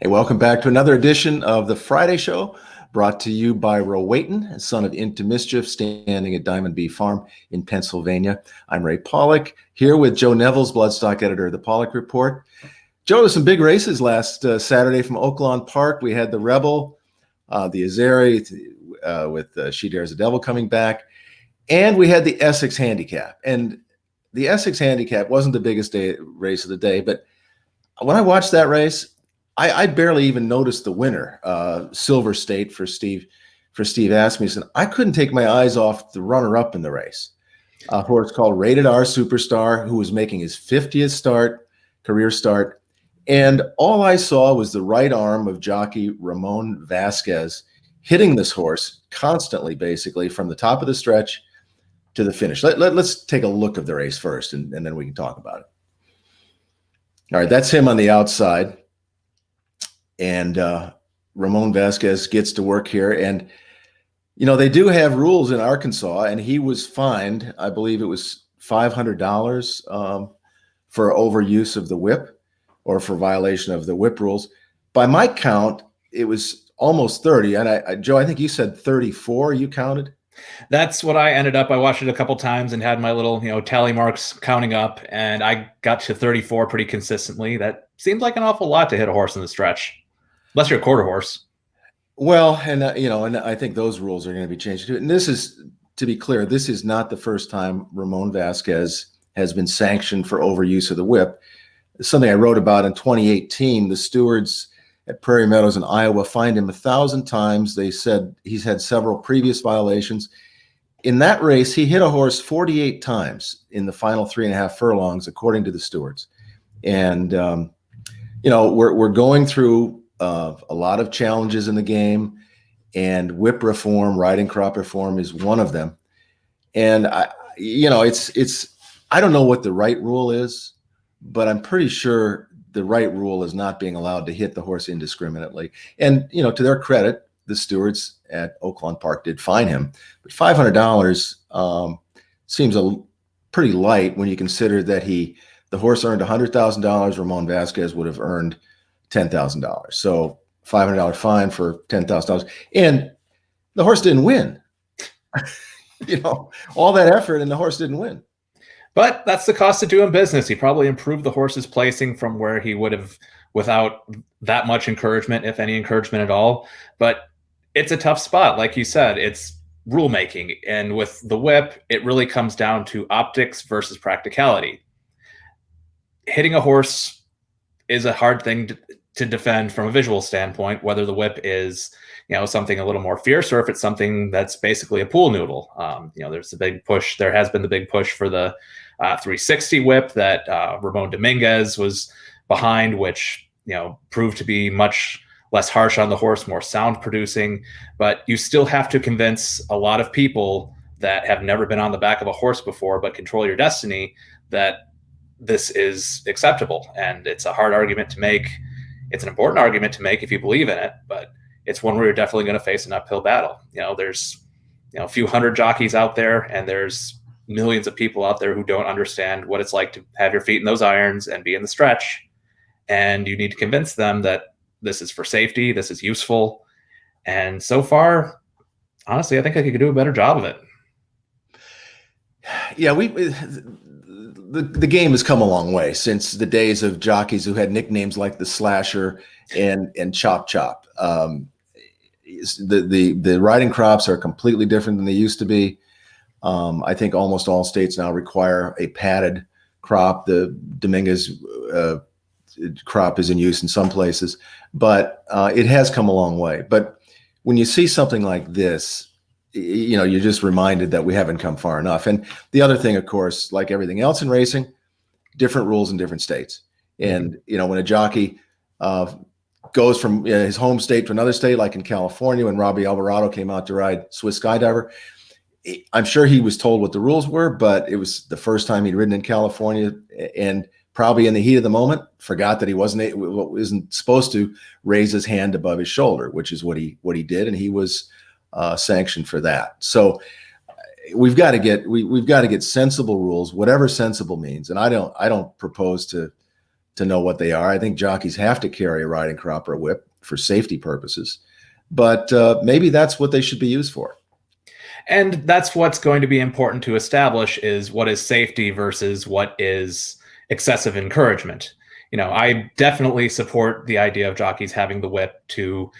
Hey, welcome back to another edition of the Friday Show, brought to you by Rowayton, son of Into Mischief, standing at Diamond B Farm in Pennsylvania. I'm Ray Paulick, here with Joe Nevills, bloodstock editor of the Paulick Report. Joe, there's some big races last Saturday from Oaklawn Park. We had the Rebel, the Azeri with She Dares the Devil coming back, and we had the Essex Handicap. And the Essex Handicap wasn't the biggest race of the day, but when I watched that race, I barely even noticed the winner, Silver State for Steve Asmussen. I couldn't take my eyes off the runner-up in the race, a horse called Rated R Superstar, who was making his 50th career start. And all I saw was the right arm of jockey Ramon Vazquez hitting this horse constantly, basically, from the top of the stretch to the finish. Let's take a look of the race first, and then we can talk about it. All right, that's him on the outside. And Ramon Vazquez gets to work here. And, you know, they do have rules in Arkansas, and he was fined, I believe it was $500 for overuse of the whip or for violation of the whip rules. By my count, it was almost 30. And Joe, I think you said 34 you counted? That's what I ended up. I watched it a couple times and had my little, tally marks counting up, and I got to 34 pretty consistently. That seemed like an awful lot to hit a horse in the stretch, unless you're a quarter horse. Well, and and I think those rules are going to be changed too. And this is, to be clear, this is not the first time Ramon Vazquez has been sanctioned for overuse of the whip. It's something I wrote about in 2018. The stewards at Prairie Meadows in Iowa fined him 1,000 times. They said he's had several previous violations. In that race, he hit a horse 48 times in the final 3.5 furlongs, according to the stewards. And, we're going through a lot of challenges in the game, and whip reform, riding crop reform is one of them. And, I don't know what the right rule is, but I'm pretty sure the right rule is not being allowed to hit the horse indiscriminately. And, to their credit, the stewards at Oaklawn Park did fine him. But $500 seems pretty light when you consider that the horse earned $100,000. Ramon Vazquez would have earned $10,000. So $500 fine for $10,000. And the horse didn't win. All that effort and the horse didn't win. But that's the cost of doing business. He probably improved the horse's placing from where he would have without that much encouragement, if any encouragement at all. But it's a tough spot. Like you said, it's rulemaking. And with the whip, it really comes down to optics versus practicality. Hitting a horse is a hard thing to defend from a visual standpoint, whether the whip is something a little more fierce or if it's something that's basically a pool noodle. There's a big push. There has been the big push for the 360 whip that Ramon Dominguez was behind, which proved to be much less harsh on the horse, more sound producing. But you still have to convince a lot of people that have never been on the back of a horse before but control your destiny that this is acceptable. And it's a hard argument to make. It's an important argument to make if you believe in it, but it's one where you're definitely going to face an uphill battle. There's a few hundred jockeys out there, and there's millions of people out there who don't understand what it's like to have your feet in those irons and be in the stretch. And you need to convince them that this is for safety, this is useful. And so far, honestly, I think I could do a better job of it. Yeah, the game has come a long way since the days of jockeys who had nicknames like the Slasher and Chop Chop. The riding crops are completely different than they used to be. I think almost all states now require a padded crop. The Dominguez crop is in use in some places, but it has come a long way. But when you see something like this, you're just reminded that we haven't come far enough. And the other thing, of course, like everything else in racing, different rules in different states. And, when a jockey goes from his home state to another state, like in California, when Robbie Alvarado came out to ride Swiss Skydiver, I'm sure he was told what the rules were, but it was the first time he'd ridden in California, and probably in the heat of the moment, forgot that he wasn't supposed to raise his hand above his shoulder, which is what he did. And he was sanctioned for that. So we've got to get sensible rules, whatever sensible means. And I don't propose to to know what they are. I think jockeys have to carry a riding crop or a whip for safety purposes, but maybe that's what they should be used for. And that's what's going to be important to establish, is what is safety versus what is excessive encouragement. I definitely support the idea of jockeys having the whip to,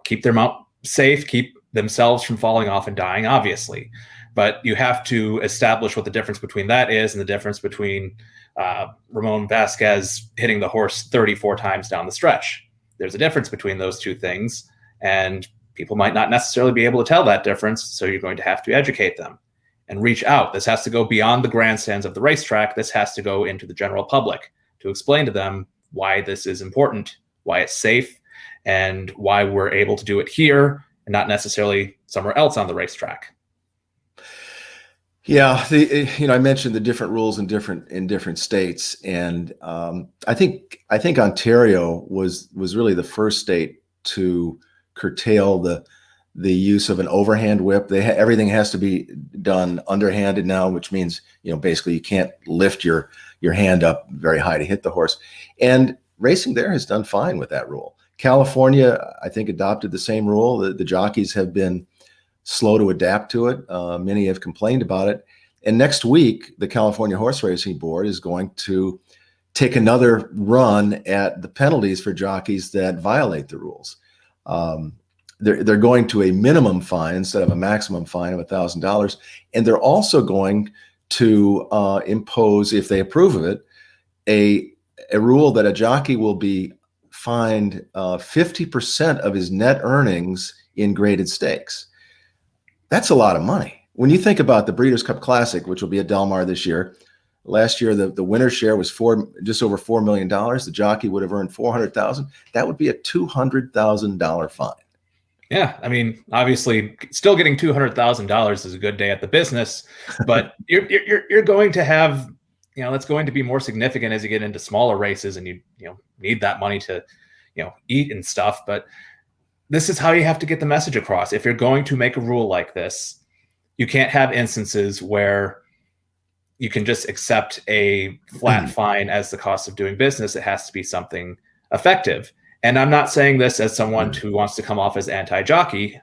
keep their mount safe, keep themselves from falling off and dying, obviously. But you have to establish what the difference between that is and the difference between Ramon Vazquez hitting the horse 34 times down the stretch. There's a difference between those two things, and people might not necessarily be able to tell that difference, so you're going to have to educate them and reach out. This has to go beyond the grandstands of the racetrack. This has to go into the general public to explain to them why this is important, why it's safe, and why we're able to do it here and not necessarily somewhere else on the racetrack. Yeah, I mentioned the different rules in different states, and I think Ontario was really the first state to curtail the use of an overhand whip. Everything has to be done underhanded now, which means basically you can't lift your hand up very high to hit the horse. And racing there has done fine with that rule. California, I think, adopted the same rule. The jockeys have been slow to adapt to it. Many have complained about it. And next week, the California Horse Racing Board is going to take another run at the penalties for jockeys that violate the rules. They're going to a minimum fine instead of a maximum fine of $1,000. And they're also going to impose, if they approve of it, a rule that a jockey will be fined 50% of his net earnings in graded stakes. That's a lot of money. When you think about the Breeders' Cup Classic, which will be at Del Mar this year, last year the winner's share was just over $4 million. The jockey would have earned $400,000. That would be a $200,000 fine. Yeah, I mean, obviously, still getting $200,000 is a good day at the business, but you're going to have, that's going to be more significant as you get into smaller races, and you need that money to, eat and stuff. But this is how you have to get the message across. If you're going to make a rule like this, you can't have instances where you can just accept a flat fine as the cost of doing business. It has to be something effective. And I'm not saying this as someone who wants to come off as anti-jockey.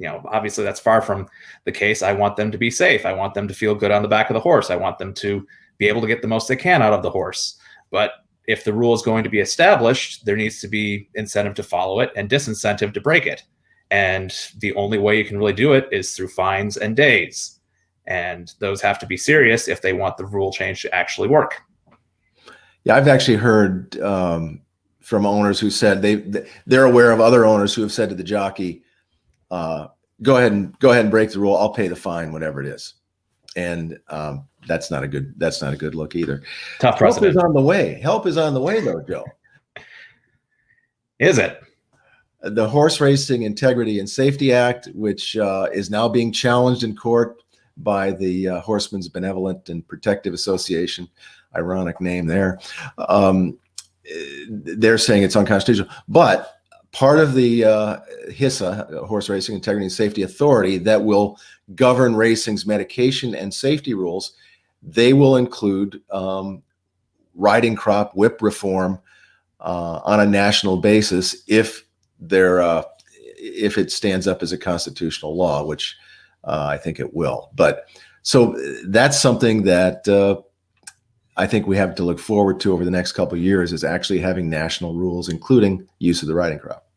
Obviously that's far from the case. I want them to be safe. I want them to feel good on the back of the horse. I want them to be able to get the most they can out of the horse. But if the rule is going to be established, there needs to be incentive to follow it and disincentive to break it. And the only way you can really do it is through fines and days. And those have to be serious if they want the rule change to actually work. Yeah, I've actually heard from owners who said they're aware of other owners who have said to the jockey, go ahead and break the rule. I'll pay the fine, whatever it is. And that's not a good look either. Tough precedent. Help is on the way. Help is on the way, though, Joe. Is it? The Horse Racing Integrity and Safety Act, which is now being challenged in court by the Horsemen's Benevolent and Protective Association. Ironic name there. They're saying it's unconstitutional. But part of the HISA, Horse Racing Integrity and Safety Authority, that will govern racing's medication and safety rules, they will include riding crop whip reform on a national basis if it stands up as a constitutional law, which I think it will. But so that's something that I think we have to look forward to over the next couple of years, is actually having national rules, including use of the riding crop.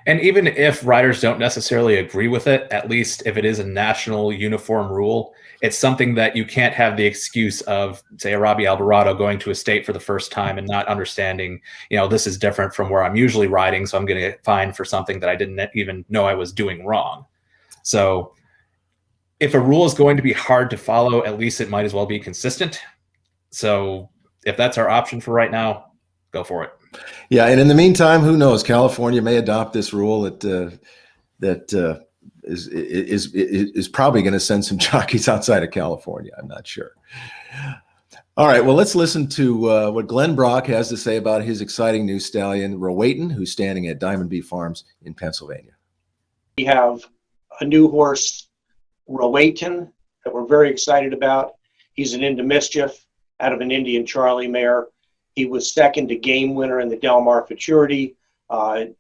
And even if riders don't necessarily agree with it, at least if it is a national uniform rule, it's something that you can't have the excuse of, say, a Robbie Alvarado going to a state for the first time and not understanding, this is different from where I'm usually riding, so I'm going to get fined for something that I didn't even know I was doing wrong. So if a rule is going to be hard to follow, at least it might as well be consistent. So if that's our option for right now, go for it. Yeah, and in the meantime, who knows? California may adopt this rule that is probably going to send some jockeys outside of California. I'm not sure. All right, well, let's listen to what Glenn Brock has to say about his exciting new stallion, Rowayton, who's standing at Diamond B Farms in Pennsylvania. We have a new horse, Rowayton, that we're very excited about. He's an Into Mischief out of an Indian Charlie mare. He was second to Game Winner in the Del Mar Futurity,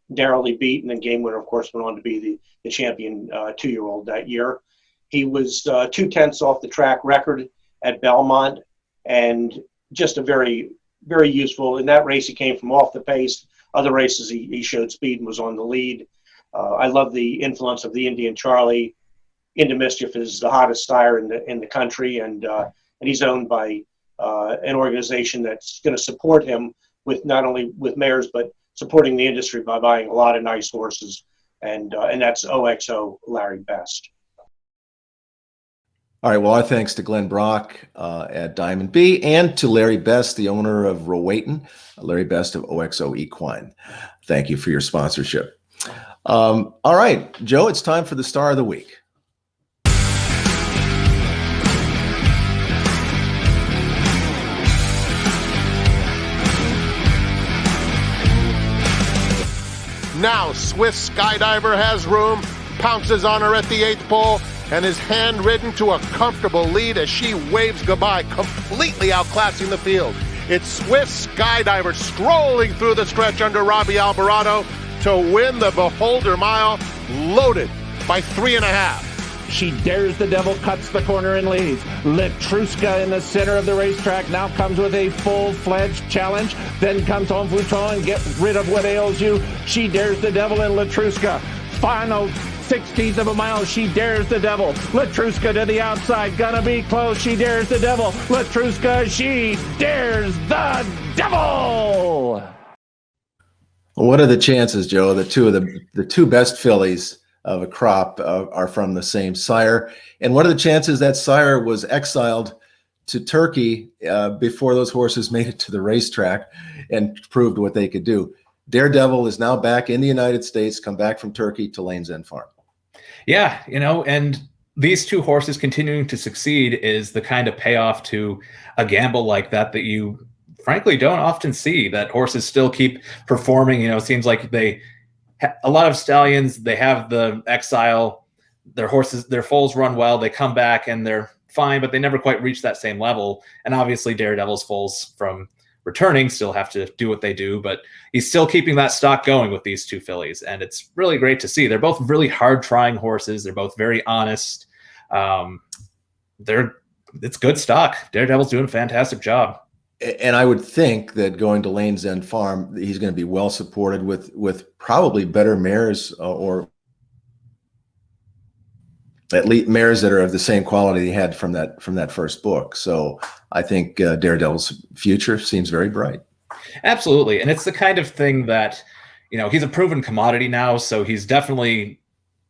narrowly beaten, and Game Winner, of course, went on to be the champion 2-year-old that year. He was 2/10 off the track record at Belmont, and just a very, very useful. In that race, he came from off the pace. Other races, he showed speed and was on the lead. I love the influence of the Indian Charlie. Into Mischief is the hottest sire in the country, and he's owned by an organization that's going to support him with not only with mares, but supporting the industry by buying a lot of nice horses, and that's OXO Larry Best. All right. Well, our thanks to Glenn Brock at Diamond B, and to Larry Best, the owner of Rowayton, Larry Best of OXO Equine. Thank you for your sponsorship. All right, Joe, it's time for the Star of the Week. Now Swiss Skydiver has room, pounces on her at the 8th pole, and is hand-ridden to a comfortable lead as she waves goodbye, completely outclassing the field. It's Swiss Skydiver strolling through the stretch under Robbie Alvarado to win the Beholder Mile, loaded by 3.5. She dares the devil, cuts the corner and leads. Letruska in the center of the racetrack now comes with a full-fledged challenge. Then comes Homme Fouton and get rid of what ails you. She dares the devil in Letruska. Final 16th of a mile, she dares the devil. Letruska to the outside, gonna be close. She dares the devil. Letruska, she dares the devil. What are the chances, Joe, that the two best fillies of a crop are from the same sire? And what are the chances that sire was exiled to Turkey before those horses made it to the racetrack and proved what they could do? Daredevil is now back in the United States, come back from Turkey to Lane's End Farm. Yeah, and these two horses continuing to succeed is the kind of payoff to a gamble like that you frankly don't often see, that horses still keep performing. It seems like a lot of stallions, they have the exile, their foals run well, they come back and they're fine, but they never quite reach that same level. And obviously Daredevil's foals from returning still have to do what they do, but he's still keeping that stock going with these two fillies, and it's really great to see. They're both really hard trying horses. They're both very honest. It's good stock. Daredevil's doing a fantastic job. And I would think that going to Lane's End Farm, he's going to be well supported with probably better mares, or at least mares that are of the same quality he had from that first book. So I think Daredevil's future seems very bright. Absolutely. And it's the kind of thing that, he's a proven commodity now. So he's definitely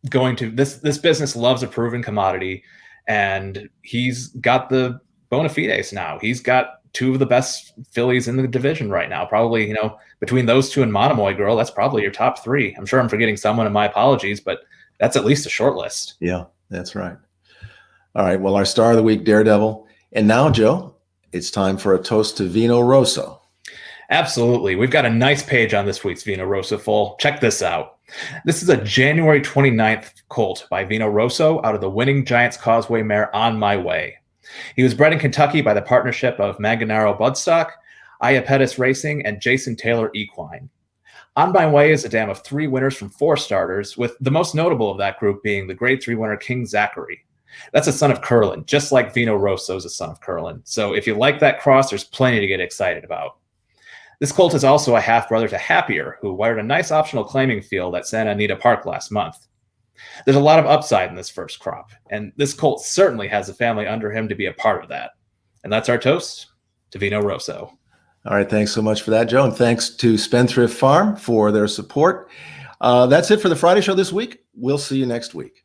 going to, this business loves a proven commodity, and he's got the bona fides now. He's got two of the best fillies in the division right now. Probably, between those two and Monomoy Girl, that's probably your top three. I'm sure I'm forgetting someone, and my apologies, but that's at least a short list. Yeah, that's right. All right. Well, our Star of the Week, Daredevil. And now, Joe, it's time for a toast to Vino Rosso. Absolutely. We've got a nice page on this week's Vino Rosso foal. Check this out. This is a January 29th colt by Vino Rosso out of the winning Giants Causeway mare On My Way. He was bred in Kentucky by the partnership of Manganaro Bloodstock, Aya Pettis Racing, and Jason Taylor Equine. On My Way is a dam of 3 winners from 4 starters, with the most notable of that group being the Grade 3 winner King Zachary. That's a son of Curlin, just like Vino Rosso is a son of Curlin. So if you like that cross, there's plenty to get excited about. This colt is also a half-brother to Happier, who wired a nice optional claiming field at Santa Anita Park last month. There's a lot of upside in this first crop, and this colt certainly has a family under him to be a part of that. And that's our toast to Vino Rosso. All right, thanks so much for that, Joe, and thanks to Spendthrift Farm for their support. That's it for the Friday show this week. We'll see you next week.